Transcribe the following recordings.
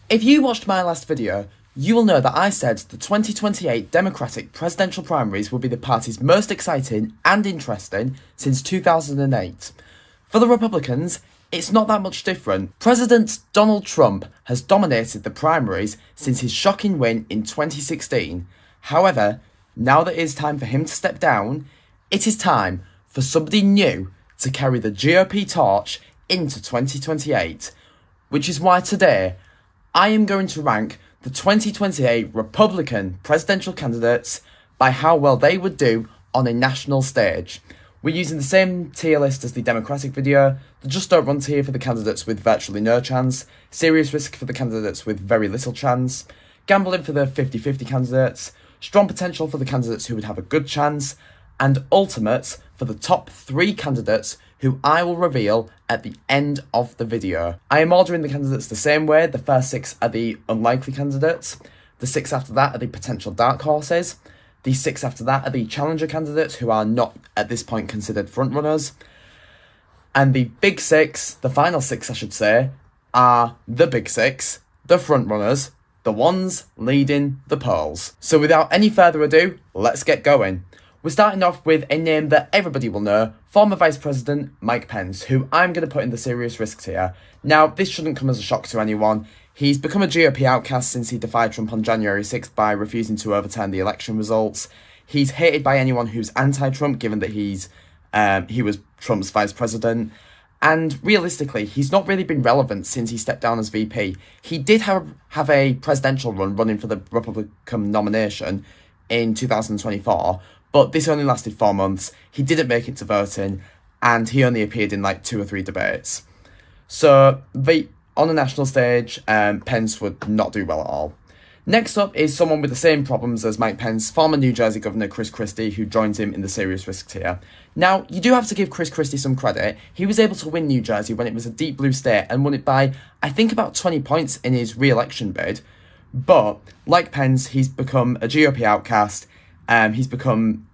If you watched my last video, you will know that I said the 2028 Democratic presidential primaries will be the party's most exciting and interesting since 2008. For the Republicans, it's not that much different. President Donald Trump has dominated the primaries since his shocking win in 2016. However, now that it is time for him to step down, it is time for somebody new to carry the GOP torch into 2028, which is why today I am going to rank the 2028 Republican presidential candidates by how well they would do on a national stage. We're using the same tier list as the Democratic video, the Just Don't Run tier for the candidates with virtually no chance, serious risk for the candidates with very little chance, gambling for the 50-50 candidates, strong potential for the candidates who would have a good chance, and ultimate for the top 3 candidates who I will reveal at the end of the video. I am ordering the candidates the same way. The first 6 are the unlikely candidates, the 6 after that are the potential dark horses, the 6 after that are the challenger candidates who are not at this point considered frontrunners, and the big 6, the final 6 I should say, are the big 6, the frontrunners, the ones leading the polls. So without any further ado, let's get going. We're starting off with a name that everybody will know, former Vice President Mike Pence, who I'm going to put in the serious risk tier. Now, this shouldn't come as a shock to anyone. He's become a GOP outcast since he defied Trump on January 6th by refusing to overturn the election results. He's hated by anyone who's anti-Trump, given that he was Trump's vice president. And realistically, he's not really been relevant since he stepped down as VP. He did have a presidential run running for the Republican nomination in 2024, but this only lasted 4 months. He didn't make it to voting, and he only appeared in like 2 or 3 debates. So on the national stage, Pence would not do well at all. Next up is someone with the same problems as Mike Pence, former New Jersey Governor Christie, who joins him in the serious risk tier. Now, you do have to give Christie some credit. He was able to win New Jersey when it was a deep blue state and won it by, I think, about 20 points in his re-election bid. But, like Pence, he's become a GOP outcast. He's become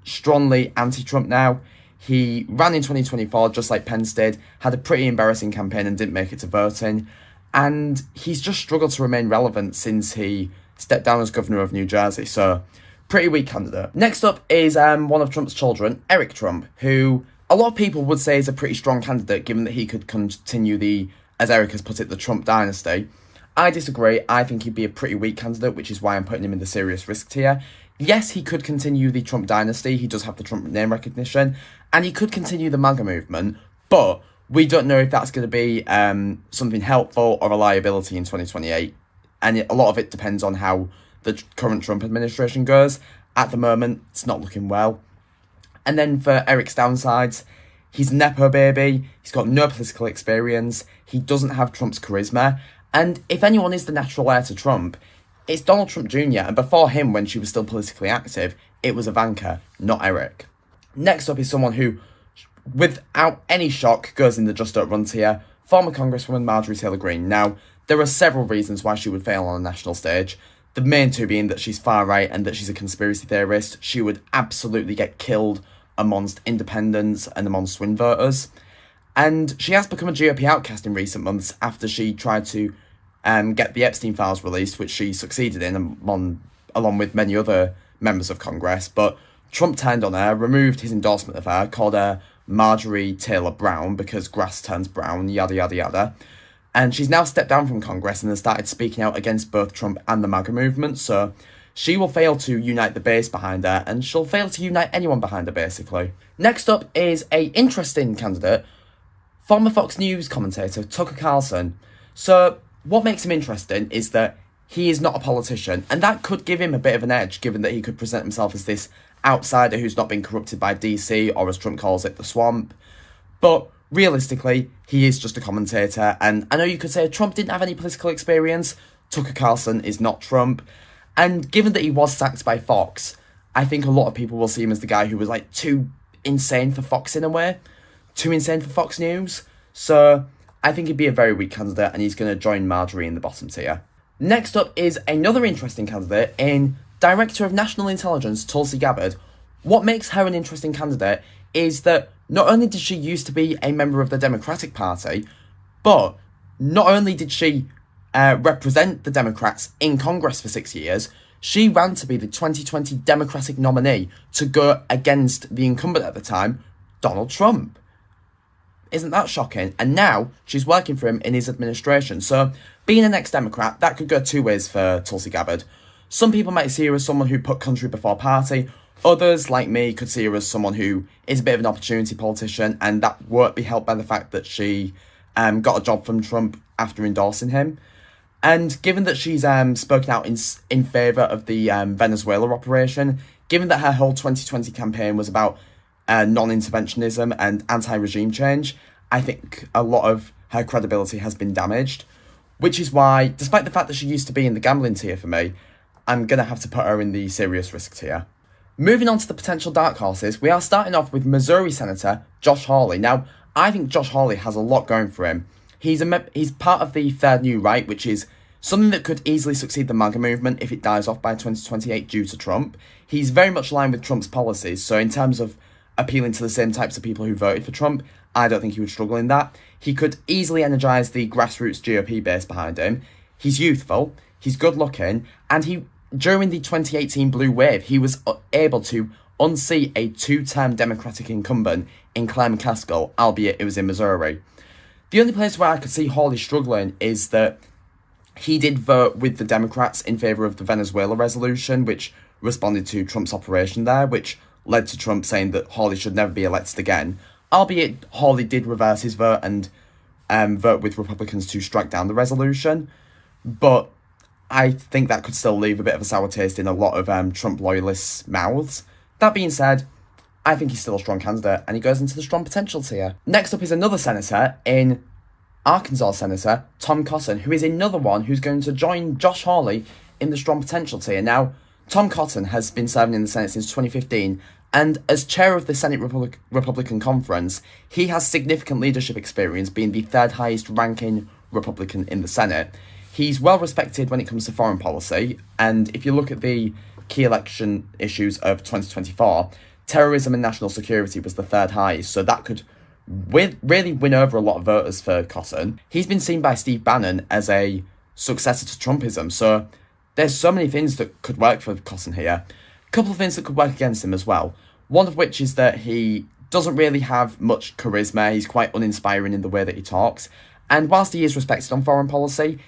strongly anti-Trump now. He ran in 2024 just like Pence did, had a pretty embarrassing campaign and didn't make it to voting. And he's just struggled to remain relevant since he stepped down as governor of New Jersey. So, pretty weak candidate. Next up is one of Trump's children, Eric Trump, who a lot of people would say is a pretty strong candidate given that he could continue the, as Eric has put it, the Trump dynasty. I disagree. I think he'd be a pretty weak candidate, which is why I'm putting him in the serious risk tier. Yes, he could continue the Trump dynasty. He does have the Trump name recognition. And he could continue the MAGA movement. But we don't know if that's going to be something helpful or a liability in 2028. And a lot of it depends on how the current Trump administration goes. At the moment, it's not looking well. And then for Eric's downsides, he's a Nepo baby. He's got no political experience. He doesn't have Trump's charisma. And if anyone is the natural heir to Trump, it's Donald Trump Jr. And before him, when she was still politically active, it was Ivanka, not Eric. Next up is someone who, without any shock, goes in the Just Don't Run tier, former Congresswoman Marjorie Taylor Greene. Now, there are several reasons why she would fail on a national stage. The main 2 being that she's far right and that she's a conspiracy theorist. She would absolutely get killed amongst independents and amongst swing voters. And she has become a GOP outcast in recent months after she tried to get the Epstein files released, which she succeeded in along with many other members of Congress. But Trump turned on her, removed his endorsement of her, called her Marjorie Taylor Brown because grass turns brown, yada, yada, yada. And she's now stepped down from Congress and has started speaking out against both Trump and the MAGA movement. So she will fail to unite the base behind her, and she'll fail to unite anyone behind her, basically. Next up is a interesting candidate, former Fox News commentator Tucker Carlson. So what makes him interesting is that he is not a politician, and that could give him a bit of an edge, given that he could present himself as this outsider who's not been corrupted by DC, or as Trump calls it, the swamp. But realistically, he is just a commentator, and I know you could say Trump didn't have any political experience. Tucker Carlson is not Trump, and given that he was sacked by Fox, I think a lot of people will see him as the guy who was like too insane for Fox in a way, too insane for Fox News. So I think he'd be a very weak candidate, and he's going to join Marjorie in the bottom tier. Next up is another interesting candidate in Director of National Intelligence, Tulsi Gabbard. What makes her an interesting candidate is that not only did she used to be a member of the Democratic Party, but not only did she represent the Democrats in Congress for 6 years. She ran to be the 2020 Democratic nominee to go against the incumbent at the time, Donald Trump. Isn't that shocking? And now she's working for him in his administration. So being an ex-Democrat, that could go two ways for Tulsi Gabbard. Some people might see her as someone who put country before party. Others, like me, could see her as someone who is a bit of an opportunity politician, and that won't be helped by the fact that she got a job from Trump after endorsing him. And given that she's spoken out in favour of the Venezuela operation, given that her whole 2020 campaign was about non-interventionism and anti-regime change, I think a lot of her credibility has been damaged, which is why, despite the fact that she used to be in the gambling tier for me, I'm going to have to put her in the serious risk tier. Moving on to the potential dark horses, we are starting off with Missouri Senator Josh Hawley. Now, I think Josh Hawley has a lot going for him. He's part of the Third New Right, which is something that could easily succeed the MAGA movement if it dies off by 2028 due to Trump. He's very much aligned with Trump's policies, so in terms of appealing to the same types of people who voted for Trump, I don't think he would struggle in that. He could easily energise the grassroots GOP base behind him. He's youthful, he's good looking, and during the 2018 blue wave, he was able to unseat a two-term Democratic incumbent in Claire McCaskill, albeit it was in Missouri. The only place where I could see Hawley struggling is that he did vote with the Democrats in favour of the Venezuela resolution, which responded to Trump's operation there, which led to Trump saying that Hawley should never be elected again, albeit Hawley did reverse his vote and vote with Republicans to strike down the resolution. But I think that could still leave a bit of a sour taste in a lot of Trump loyalists' mouths. That being said, I think he's still a strong candidate, and he goes into the strong potential tier. Next up is another senator in Arkansas Senator Tom Cotton, who is another one who's going to join Josh Hawley in the strong potential tier. Now, Tom Cotton has been serving in the Senate since 2015, and as chair of the Senate Republican Conference, he has significant leadership experience, being the third highest ranking Republican in the Senate. He's well respected when it comes to foreign policy, and if you look at the key election issues of 2024, terrorism and national security was the third highest, so that could really win over a lot of voters for Cotton. He's been seen by Steve Bannon as a successor to Trumpism, so there's so many things that could work for Cotton here. A couple of things that could work against him as well. One of which is that he doesn't really have much charisma. He's quite uninspiring in the way that he talks. And whilst he is respected on foreign policy,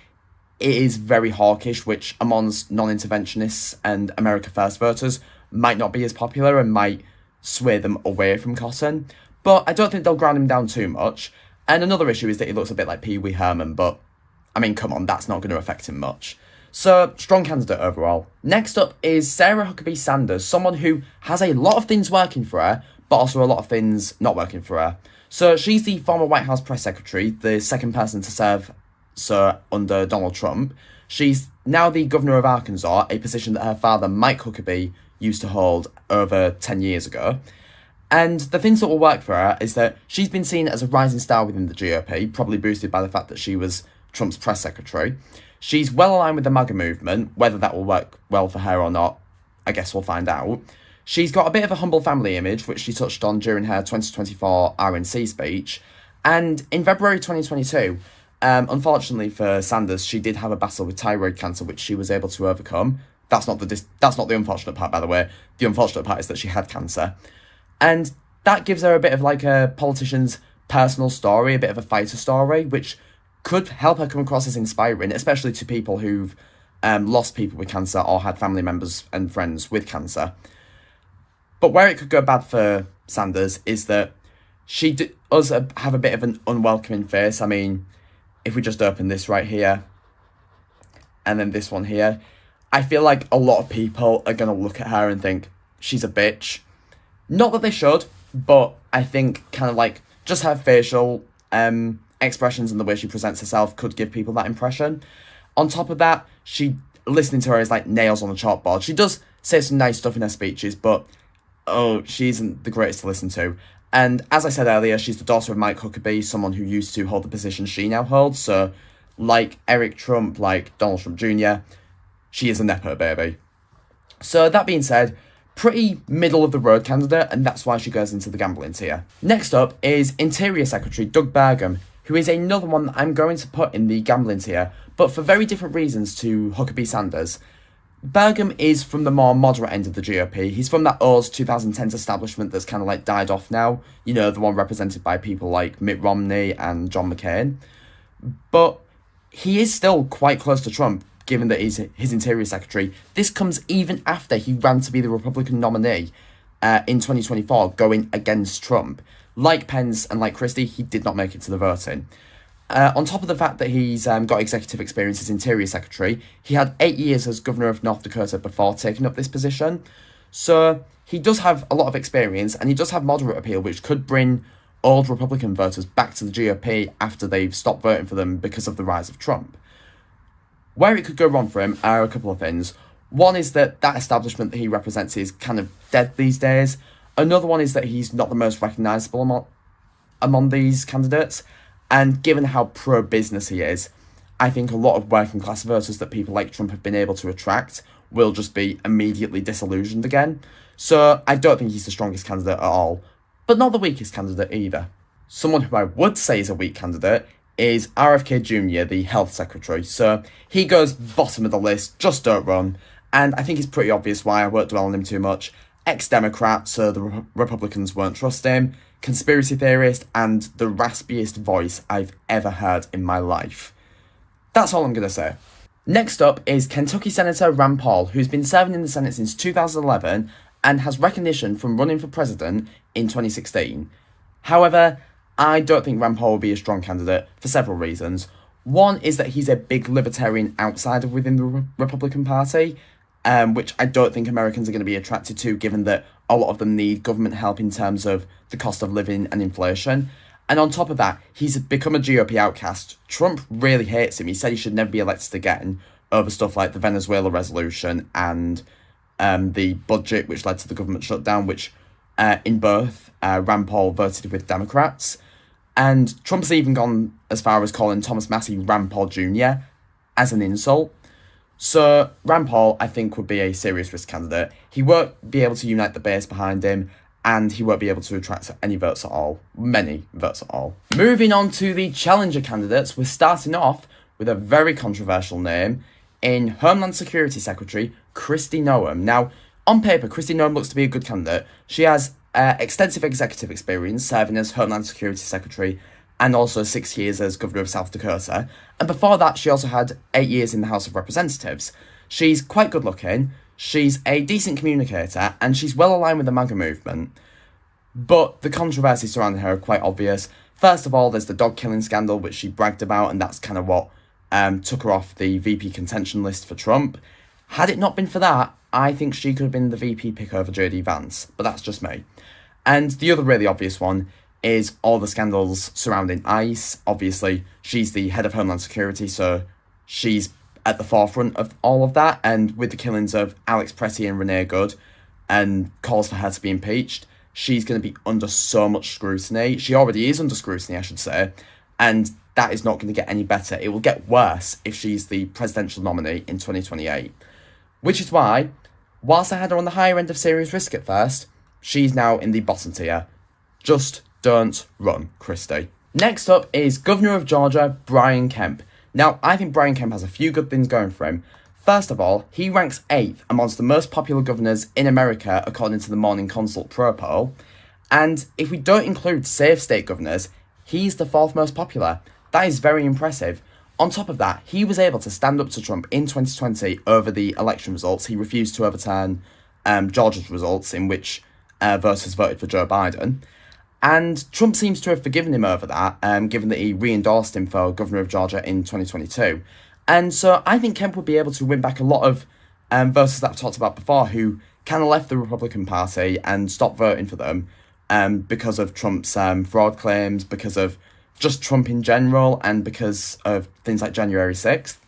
it is very hawkish, which amongst non-interventionists and America First voters might not be as popular and might sway them away from Cotton. But I don't think they'll ground him down too much. And another issue is that he looks a bit like Pee Wee Herman, but I mean, come on, that's not going to affect him much. So, strong candidate overall. Next up is Sarah Huckabee Sanders, someone who has a lot of things working for her, but also a lot of things not working for her. So, she's the former White House press secretary, the second person to serve under Donald Trump. She's now the governor of Arkansas, a position that her father, Mike Huckabee, used to hold over 10 years ago. And the things that will work for her is that she's been seen as a rising star within the GOP, probably boosted by the fact that she was Trump's press secretary. She's well aligned with the MAGA movement. Whether that will work well for her or not, I guess we'll find out. She's got a bit of a humble family image, which she touched on during her 2024 RNC speech. And in February 2022, unfortunately for Sanders, she did have a battle with thyroid cancer, which she was able to overcome. That's not the unfortunate part, by the way. The unfortunate part is that she had cancer. And that gives her a bit of like a politician's personal story, a bit of a fighter story, which could help her come across as inspiring, especially to people who've lost people with cancer or had family members and friends with cancer. But where it could go bad for Sanders is that she does have a bit of an unwelcoming face. I mean, if we just open this right here, and then this one here, I feel like a lot of people are going to look at her and think, she's a bitch. Not that they should, but I think kind of like just her facial expressions and the way she presents herself could give people that impression. On top of that, listening to her is like nails on a chalkboard. She does say some nice stuff in her speeches, but she isn't the greatest to listen to. And as I said earlier, she's the daughter of Mike Huckabee, someone who used to hold the position she now holds. So like Eric Trump, like Donald Trump Jr., she is a Nepo baby. So that being said, pretty middle of the road candidate, and that's why she goes into the gambling tier. Next up is Interior Secretary Doug Burgum, who is another one that I'm going to put in the gambling tier, but for very different reasons to Huckabee Sanders. Burgum is from the more moderate end of the GOP. He's from that old 2010s establishment that's kind of like died off now. You know, the one represented by people like Mitt Romney and John McCain. But he is still quite close to Trump, given that he's his Interior Secretary. This comes even after he ran to be the Republican nominee in 2024, going against Trump. Like Pence and like Christie, he did not make it to the voting. On top of the fact that he's got executive experience as Interior Secretary, he had 8 years as Governor of North Dakota before taking up this position. So he does have a lot of experience, and he does have moderate appeal, which could bring old Republican voters back to the GOP after they've stopped voting for them because of the rise of Trump. Where it could go wrong for him are a couple of things. One is that establishment that he represents is kind of dead these days. Another one is that he's not the most recognisable among these candidates. And given how pro-business he is, I think a lot of working class voters that people like Trump have been able to attract will just be immediately disillusioned again. So I don't think he's the strongest candidate at all, but not the weakest candidate either. Someone who I would say is a weak candidate is RFK Jr., the health secretary. So he goes bottom of the list, just don't run. And I think it's pretty obvious why. I won't dwell on him too much. Ex-Democrat, so the Republicans won't trust him. Conspiracy theorist, and the raspiest voice I've ever heard in my life. That's all I'm going to say. Next up is Kentucky Senator Rand Paul, who's been serving in the Senate since 2011 and has recognition from running for president in 2016. However, I don't think Rand Paul will be a strong candidate for several reasons. One is that he's a big libertarian outsider within the Republican Party, which I don't think Americans are going to be attracted to, given that a lot of them need government help in terms of the cost of living and inflation. And on top of that, he's become a GOP outcast. Trump really hates him. He said he should never be elected again over stuff like the Venezuela resolution and the budget, which led to the government shutdown, which in both, Rand Paul voted with Democrats. And Trump's even gone as far as calling Thomas Massie Rand Paul Jr. as an insult. So Rand Paul, I think, would be a serious risk candidate. He won't be able to unite the base behind him, and he won't be able to attract any votes at all. Many votes at all. Moving on to the challenger candidates, we're starting off with a very controversial name in Homeland Security Secretary Kristi Noem. Now, on paper, Kristi Noem looks to be a good candidate. She has extensive executive experience serving as Homeland Security Secretary and also 6 years as Governor of South Dakota. And before that, she also had 8 years in the House of Representatives. She's quite good looking, she's a decent communicator, and she's well aligned with the MAGA movement. But the controversies surrounding her are quite obvious. First of all, there's the dog killing scandal, which she bragged about, and that's kind of what took her off the VP contention list for Trump. Had it not been for that, I think she could have been the VP pick over JD Vance, but that's just me. And the other really obvious one is all the scandals surrounding ICE. Obviously, she's the head of Homeland Security, so she's at the forefront of all of that. And with the killings of Alex Pretty and Renee Good, and calls for her to be impeached, she's going to be under so much scrutiny. She already is under scrutiny, I should say, and that is not going to get any better. It will get worse if she's the presidential nominee in 2028. Which is why, whilst I had her on the higher end of serious risk at first, she's now in the bottom tier. Just don't run, Kristi. Next up is Governor of Georgia, Brian Kemp. Now, I think Brian Kemp has a few good things going for him. First of all, he ranks 8th amongst the most popular governors in America according to the Morning Consult Pro poll. And if we don't include safe state governors, he's the 4th most popular. That is very impressive. On top of that, he was able to stand up to Trump in 2020 over the election results. He refused to overturn Georgia's results, in which voters voted for Joe Biden. And Trump seems to have forgiven him over that, given that he re-endorsed him for Governor of Georgia in 2022. And so I think Kemp would be able to win back a lot of voters that I've talked about before who kind of left the Republican Party and stopped voting for them because of Trump's fraud claims, because of just Trump in general, and because of things like January 6th.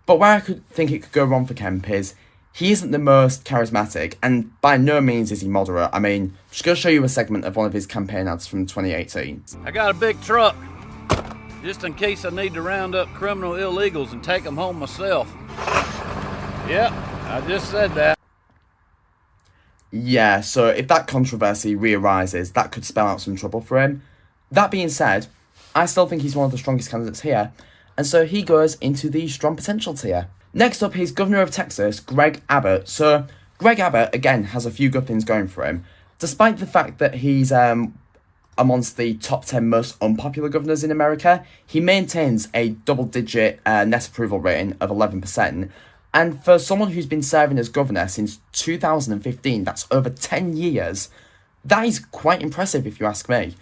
But where I could think it could go wrong for Kemp is he isn't the most charismatic, and by no means is he moderate. I mean, I'm just going to show you a segment of one of his campaign ads from 2018. I got a big truck, just in case I need to round up criminal illegals and take them home myself. Yep, I just said that. Yeah, so if that controversy re-arises, that could spell out some trouble for him. That being said, I still think he's one of the strongest candidates here, and so he goes into the strong potential tier. Next up, he's Governor of Texas, Greg Abbott. So Greg Abbott, again, has a few good things going for him. Despite the fact that he's amongst the top 10 most unpopular governors in America, he maintains a double-digit net approval rating of 11%. And for someone who's been serving as governor since 2015, that's over 10 years, that is quite impressive if you ask me.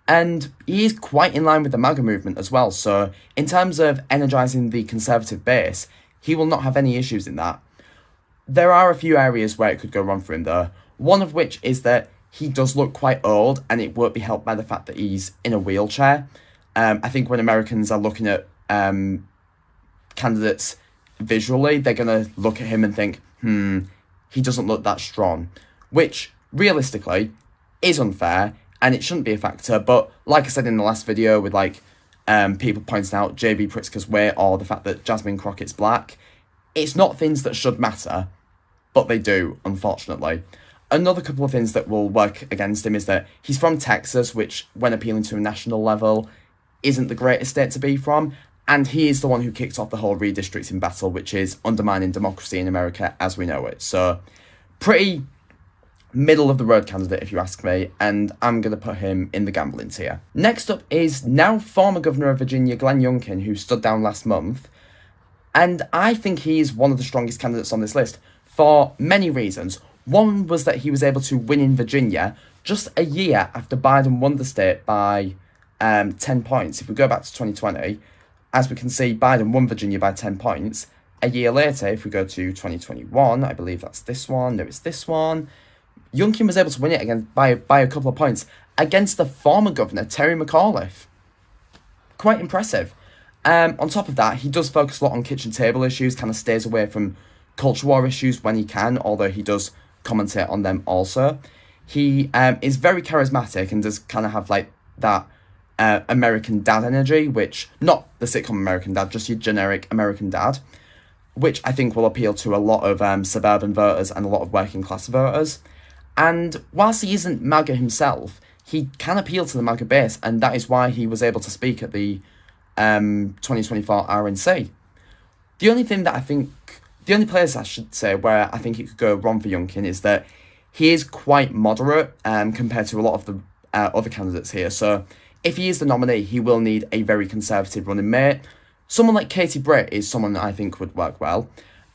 And he is quite in line with the MAGA movement as well, so in terms of energising the Conservative base, he will not have any issues in that. There are a few areas where it could go wrong for him though, one of which is that he does look quite old, and it won't be helped by the fact that he's in a wheelchair. I think when Americans are looking at candidates visually, they're going to look at him and think, he doesn't look that strong, which realistically is unfair, and it shouldn't be a factor. But like I said in the last video with people pointing out J.B. Pritzker's weight or the fact that Jasmine Crockett's black, it's not things that should matter, but they do, unfortunately. Another couple of things that will work against him is that he's from Texas, which, when appealing to a national level, isn't the greatest state to be from, and he is the one who kicked off the whole redistricting battle, which is undermining democracy in America as we know it. So, pretty middle-of-the-road candidate, if you ask me, and I'm going to put him in the gambling tier. Next up is now former Governor of Virginia, Glenn Youngkin, who stood down last month, and I think he is one of the strongest candidates on this list for many reasons. One was that he was able to win in Virginia just a year after Biden won the state by 10 points. If we go back to 2020, as we can see, Biden won Virginia by 10 points. A year later, if we go to 2021, I believe that's this one, no, it's this one, Youngkin was able to win it again by a couple of points against the former governor, Terry McAuliffe. Quite impressive. On top of that, he does focus a lot on kitchen table issues, kind of stays away from culture war issues when he can, although he does commentate on them also. He is very charismatic and does kind of have that American Dad energy, which, not the sitcom American Dad, just your generic American Dad, which I think will appeal to a lot of suburban voters and a lot of working class voters. And whilst he isn't MAGA himself, he can appeal to the MAGA base, and that is why he was able to speak at the 2024 RNC. The only place I should say where I think it could go wrong for Youngkin is that he is quite moderate compared to a lot of the other candidates here. So if he is the nominee, he will need a very conservative running mate. Someone like Katie Britt is someone that I think would work well.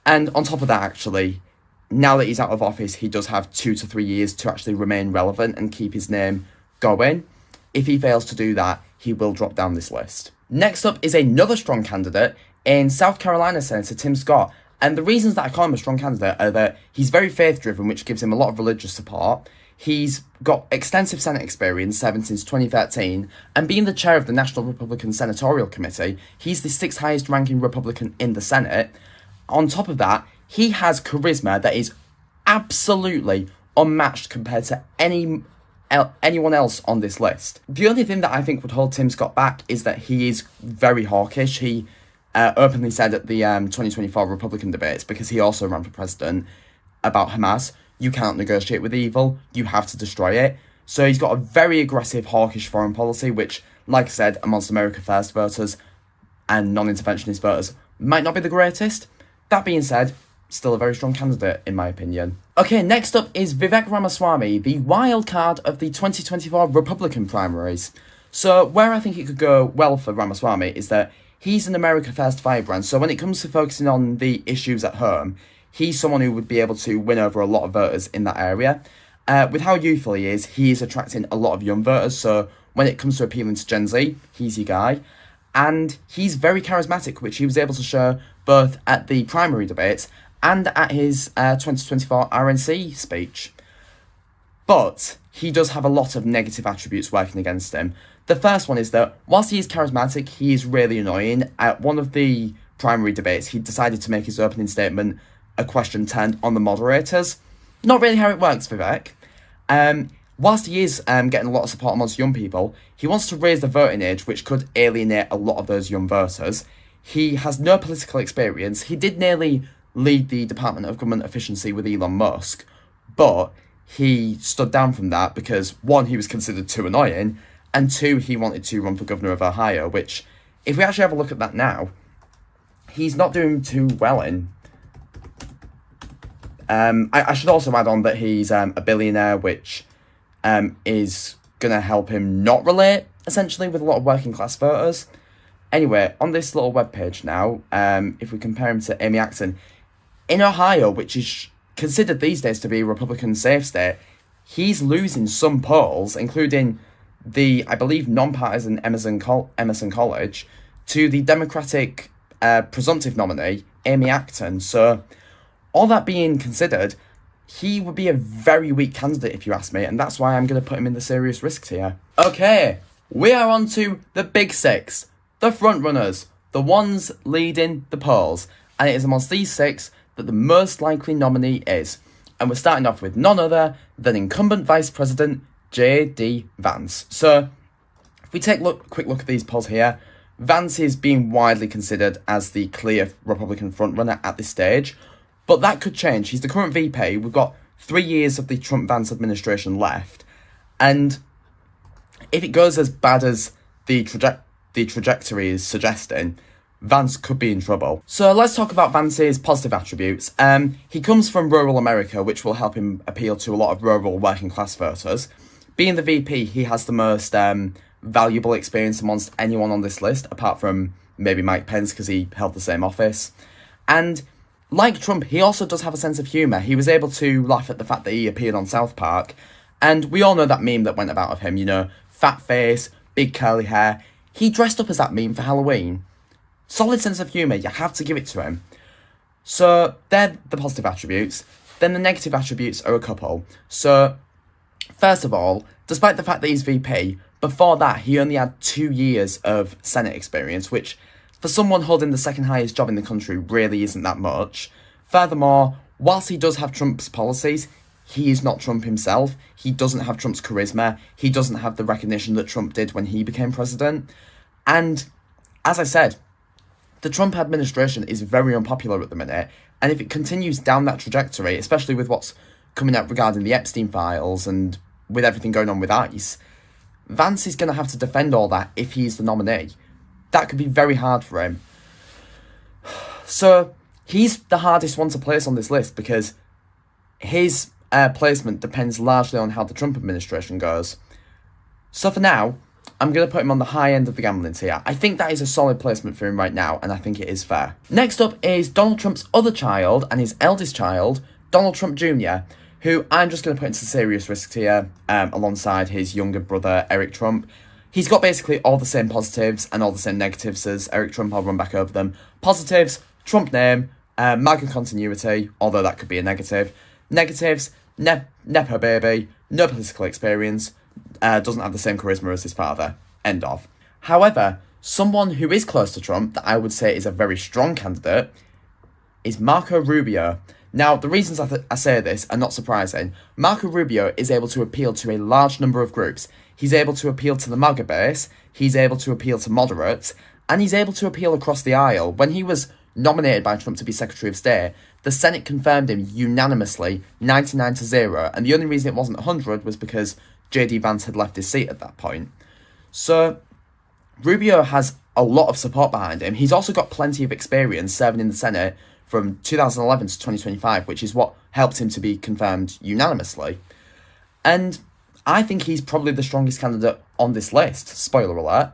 And on top of that, actually, now that he's out of office, he does have 2 to 3 years to actually remain relevant and keep his name going. If he fails to do that, he will drop down this list. Next up is another strong candidate in South Carolina Senator Tim Scott. And the reasons that I call him a strong candidate are that he's very faith-driven, which gives him a lot of religious support. He's got extensive Senate experience, serving since 2013, and being the chair of the National Republican Senatorial Committee, he's the 6th highest ranking Republican in the Senate. On top of that, he has charisma that is absolutely unmatched compared to anyone else on this list. The only thing that I think would hold Tim Scott back is that he is very hawkish. He openly said at the 2024 Republican debates, because he also ran for president, about Hamas, you cannot negotiate with evil, you have to destroy it. So he's got a very aggressive, hawkish foreign policy, which, like I said, amongst America First voters and non-interventionist voters, might not be the greatest. That being said, still a very strong candidate, in my opinion. Okay, next up is Vivek Ramaswamy, the wild card of the 2024 Republican primaries. So where I think it could go well for Ramaswamy is that he's an America First firebrand, so when it comes to focusing on the issues at home, he's someone who would be able to win over a lot of voters in that area. With how youthful he is attracting a lot of young voters, so when it comes to appealing to Gen Z, he's your guy. And he's very charismatic, which he was able to show both at the primary debates and at his 2024 RNC speech. But he does have a lot of negative attributes working against him. The first one is that whilst he is charismatic, he is really annoying. At one of the primary debates, he decided to make his opening statement a question turned on the moderators. Not really how it works, Vivek. Whilst he is getting a lot of support amongst young people, he wants to raise the voting age, which could alienate a lot of those young voters. He has no political experience. He did nearly lead the Department of Government Efficiency with Elon Musk, but he stood down from that because, one, he was considered too annoying, and 2, he wanted to run for governor of Ohio, which, if we actually have a look at that now, he's not doing too well in. I should also add on that he's a billionaire, which is going to help him not relate, essentially, with a lot of working class voters. Anyway, on this little webpage now, if we compare him to Amy Acton, in Ohio, which is considered these days to be a Republican safe state, he's losing some polls, including the, I believe, non-partisan Emerson College, to the Democratic presumptive nominee, Amy Acton. So, all that being considered, he would be a very weak candidate, if you ask me, and that's why I'm going to put him in the serious risk tier. Okay, we are on to the big 6, the frontrunners, the ones leading the polls, and it is amongst these 6 that the most likely nominee is. And we're starting off with none other than incumbent Vice President J.D. Vance. So, if we take a quick look at these polls here, Vance is being widely considered as the clear Republican frontrunner at this stage, but that could change. He's the current VP. We've got 3 years of the Trump-Vance administration left, and if it goes as bad as the trajectory is suggesting, Vance could be in trouble. So let's talk about Vance's positive attributes. He comes from rural America, which will help him appeal to a lot of rural working class voters. Being the VP, he has the most valuable experience amongst anyone on this list, apart from maybe Mike Pence, because he held the same office. And like Trump, he also does have a sense of humour. He was able to laugh at the fact that he appeared on South Park. And we all know that meme that went about of him, fat face, big curly hair. He dressed up as that meme for Halloween. Solid sense of humour, you have to give it to him. So, they're the positive attributes. Then the negative attributes are a couple. So, first of all, despite the fact that he's VP, before that he only had 2 years of Senate experience, which for someone holding the second highest job in the country really isn't that much. Furthermore, whilst he does have Trump's policies, he is not Trump himself. He doesn't have Trump's charisma. He doesn't have the recognition that Trump did when he became president. And, as I said, the Trump administration is very unpopular at the minute, and if it continues down that trajectory, especially with what's coming out regarding the Epstein files and with everything going on with ICE, Vance is going to have to defend all that if he's the nominee. That could be very hard for him. So, he's the hardest one to place on this list because his placement depends largely on how the Trump administration goes. So for now, I'm going to put him on the high end of the gambling tier. I think that is a solid placement for him right now, and I think it is fair. Next up is Donald Trump's other child and his eldest child, Donald Trump Jr., who I'm just going to put into serious risk tier alongside his younger brother, Eric Trump. He's got basically all the same positives and all the same negatives as Eric Trump. I'll run back over them. Positives, Trump name, MAGA continuity, although that could be a negative. Negatives, Nepo baby, no political experience, doesn't have the same charisma as his father. End of. However, someone who is close to Trump that I would say is a very strong candidate is Marco Rubio. Now, the reasons I say this are not surprising. Marco Rubio is able to appeal to a large number of groups. He's able to appeal to the MAGA base, he's able to appeal to moderates, and he's able to appeal across the aisle. When he was nominated by Trump to be Secretary of State, the Senate confirmed him unanimously, 99-0, and the only reason it wasn't 100 was because J.D. Vance had left his seat at that point. So, Rubio has a lot of support behind him. He's also got plenty of experience serving in the Senate from 2011 to 2025, which is what helped him to be confirmed unanimously. And I think he's probably the strongest candidate on this list, spoiler alert.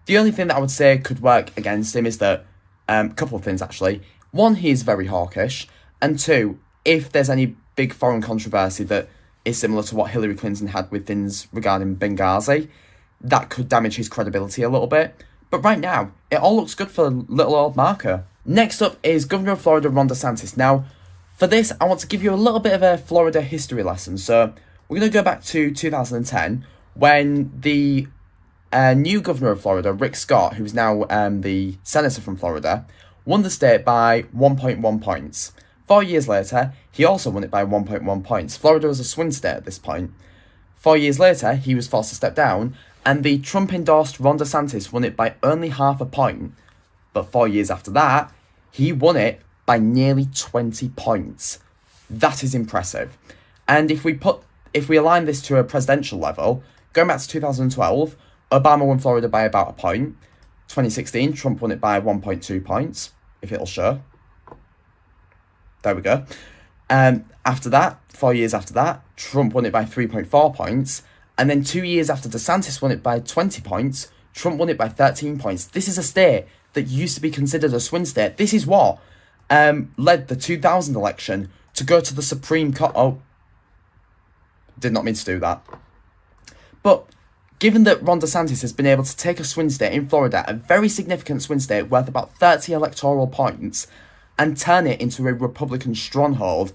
The only thing that I would say could work against him is that, a couple of things actually. One, he is very hawkish, and two, if there's any big foreign controversy that is similar to what Hillary Clinton had with things regarding Benghazi, that could damage his credibility a little bit. But right now, it all looks good for little old Marco. Next up is Governor of Florida, Ron DeSantis. Now, for this, I want to give you a little bit of a Florida history lesson. So, we're going to go back to 2010, when the new governor of Florida, Rick Scott, who's now the senator from Florida, won the state by 1.1 points. 4 years later, he also won it by 1.1 points. Florida was a swing state at this point. 4 years later, he was forced to step down, and the Trump-endorsed Ron DeSantis won it by only half a point. But 4 years after that, he won it by nearly 20 points. That is impressive. And if we align this to a presidential level, going back to 2012, Obama won Florida by about a point. 2016, Trump won it by 1.2 points, if it'll show. There we go. After that, 4 years after that, Trump won it by 3.4 points. And then 2 years after DeSantis won it by 20 points, Trump won it by 13 points. This is a state that used to be considered a swing state. This is what led the 2000 election to go to the Supreme Court. Oh, did not mean to do that. But given that Ron DeSantis has been able to take a swing state in Florida, a very significant swing state worth about 30 electoral points, and turn it into a Republican stronghold,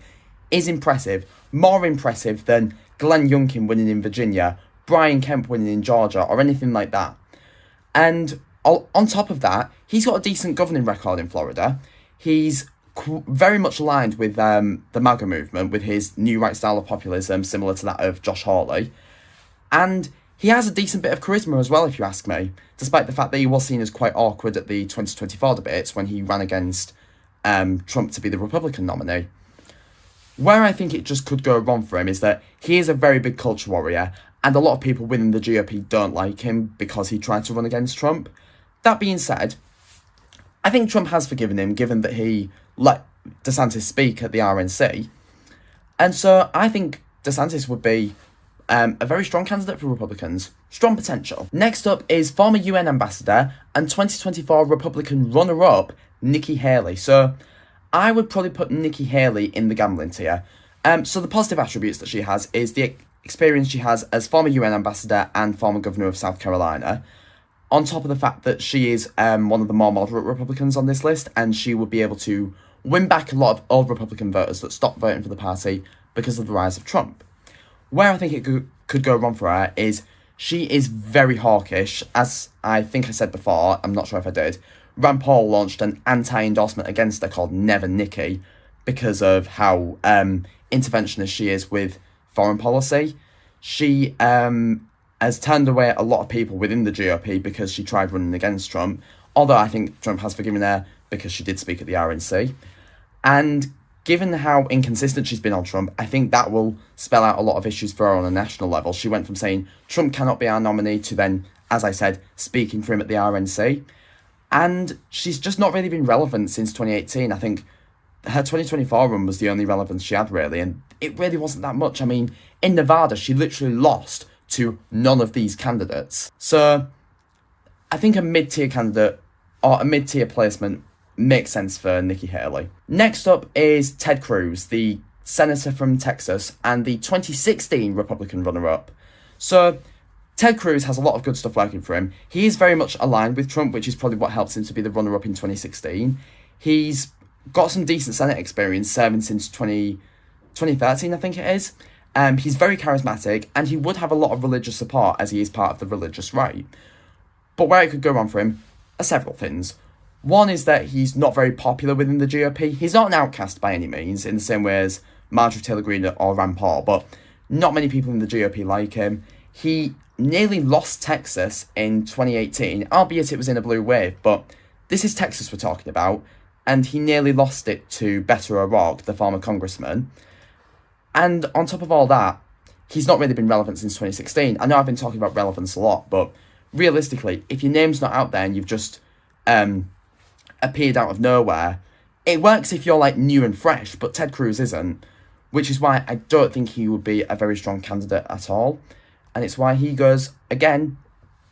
is impressive. More impressive than Glenn Youngkin winning in Virginia, Brian Kemp winning in Georgia, or anything like that. And on top of that, he's got a decent governing record in Florida. He's very much aligned with the MAGA movement, with his new right style of populism, similar to that of Josh Hawley. And he has a decent bit of charisma as well, if you ask me, despite the fact that he was seen as quite awkward at the 2024 debates when he ran against Trump to be the Republican nominee. Where I think it just could go wrong for him is that he is a very big culture warrior, and a lot of people within the GOP don't like him because he tried to run against Trump. That being said, I think Trump has forgiven him, given that he let DeSantis speak at the RNC. And so I think DeSantis would be a very strong candidate for Republicans. Strong potential. Next up is former UN ambassador and 2024 Republican runner-up, Nikki Haley. So I would probably put Nikki Haley in the gambling tier. So the positive attributes that she has is the experience she has as former UN ambassador and former governor of South Carolina, on top of the fact that she is one of the more moderate Republicans on this list, and she would be able to win back a lot of old Republican voters that stopped voting for the party because of the rise of Trump. Where I think it could go wrong for her is she is very hawkish. As I think I said before, I'm not sure if I did, Rand Paul launched an anti-endorsement against her called Never Nikki because of how interventionist she is with foreign policy. She has turned away a lot of people within the GOP because she tried running against Trump, although I think Trump has forgiven her because she did speak at the RNC. And given how inconsistent she's been on Trump, I think that will spell out a lot of issues for her on a national level. She went from saying Trump cannot be our nominee to then, as I said, speaking for him at the RNC. And she's just not really been relevant since 2018. I think her 2024 run was the only relevance she had, really, and it really wasn't that much. I mean, in Nevada, she literally lost to none of these candidates. So I think a mid-tier candidate or a mid-tier placement makes sense for Nikki Haley. Next up is Ted Cruz, the senator from Texas and the 2016 Republican runner-up. So Ted Cruz has a lot of good stuff working for him. He is very much aligned with Trump, which is probably what helps him to be the runner-up in 2016. He's got some decent Senate experience, serving since 2013, I think it is. He's very charismatic, and he would have a lot of religious support as he is part of the religious right. But where it could go wrong for him are several things. One is that he's not very popular within the GOP. He's not an outcast by any means, in the same way as Marjorie Taylor Greene or Rand Paul, but not many people in the GOP like him. He nearly lost Texas in 2018, albeit it was in a blue wave, but this is Texas we're talking about, and he nearly lost it to Beto O'Rourke, the former congressman. And on top of all that, he's not really been relevant since 2016. I know I've been talking about relevance a lot, but realistically, if your name's not out there and you've just appeared out of nowhere, it works if you're like new and fresh, but Ted Cruz isn't, which is why I don't think he would be a very strong candidate at all. And it's why he goes, again,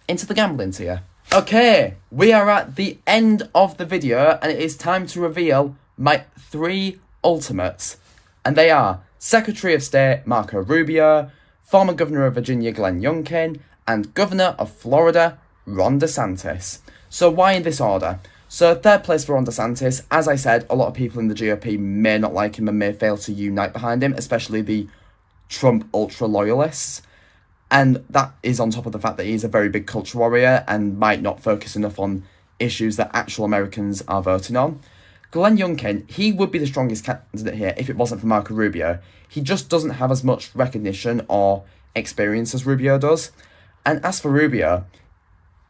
into the gambling tier. Okay, we are at the end of the video, and it is time to reveal my 3 ultimates. And they are Secretary of State Marco Rubio, former Governor of Virginia Glenn Youngkin, and Governor of Florida Ron DeSantis. So why in this order? So third place for Ron DeSantis. As I said, a lot of people in the GOP may not like him and may fail to unite behind him, especially the Trump ultra-loyalists. And that is on top of the fact that he's a very big culture warrior and might not focus enough on issues that actual Americans are voting on. Glenn Youngkin, he would be the strongest candidate here if it wasn't for Marco Rubio. He just doesn't have as much recognition or experience as Rubio does. And as for Rubio,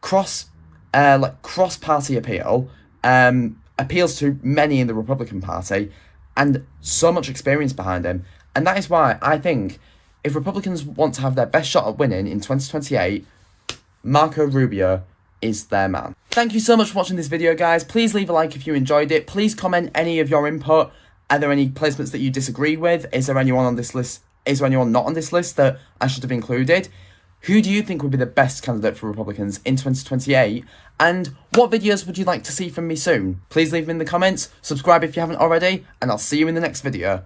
cross-party appeal appeals to many in the Republican Party and so much experience behind him. And that is why I think if Republicans want to have their best shot at winning in 2028, Marco Rubio is their man. Thank you so much for watching this video, guys. Please leave a like if you enjoyed it. Please comment any of your input. Are there any placements that you disagree with? Is there anyone on this list? Is there anyone not on this list that I should have included? Who do you think would be the best candidate for Republicans in 2028? And what videos would you like to see from me soon? Please leave them in the comments, subscribe if you haven't already, and I'll see you in the next video.